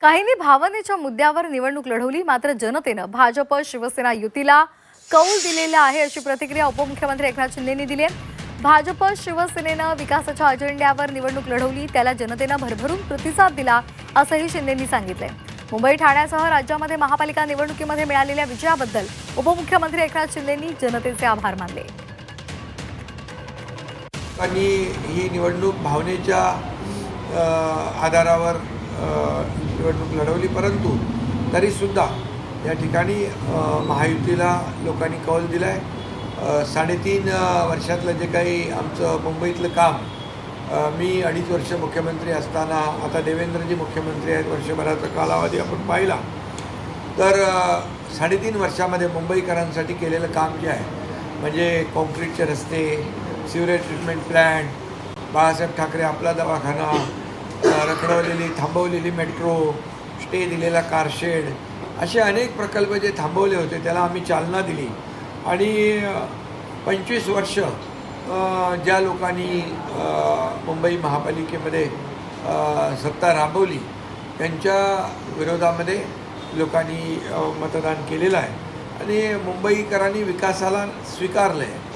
काहींनी भावनेच्या मुद्द्यावर निवडणूक लढवली, मात्र जनतेनं भाजप शिवसेना युतीला कौल दिलेला आहे, अशी प्रतिक्रिया उपमुख्यमंत्री एकनाथ शिंदेंनी दिली आहे। भाजप शिवसेनेनं विकासाच्या अजेंड्यावर निवडणूक लढवली, त्याला जनतेनं भरभरून प्रतिसाद दिला, असंही शिंदेंनी सांगितलंय। मुंबई ठाण्यासह राज्यामध्ये महापालिका निवडणुकीमध्ये मिळालेल्या विजयाबद्दल उपमुख्यमंत्री एकनाथ शिंदेंनी जनतेचे आभार मानले। आणि ही निवडणूक भावनेच्या आधारावर निवडणूक लढवली, परंतु तरीसुद्धा या ठिकाणी महायुतीला लोकांनी कौल दिला आहे। 3.5 वर्षातलं जे काही आमचं मुंबईतलं काम, मी 2.5 वर्ष मुख्यमंत्री असताना, आता देवेंद्रजी मुख्यमंत्री आहेत, वर्षभराचा कालावधी आपण पाहिला तर 3.5 वर्षामध्ये मुंबईकरांसाठी केलेलं काम जे आहे, म्हणजे कॉन्क्रीटचे रस्ते, sewerage treatment plant, Balasaheb Thackeray आपला दवाखाना, रखडवलेली थांबवलेली मेट्रो, स्टे दिलेला कारशेड, असे अनेक प्रकल्प जे थांबवले होते त्याला आम्ही चालना दिली। आणि 25 वर्ष ज्या लोकांनी मुंबई महापालिकेमध्ये सत्ता राबवली त्यांच्या विरोधामध्ये लोकांनी मतदान केलेलं आहे आणि मुंबईकरांनी विकासाला स्वीकारलं आहे।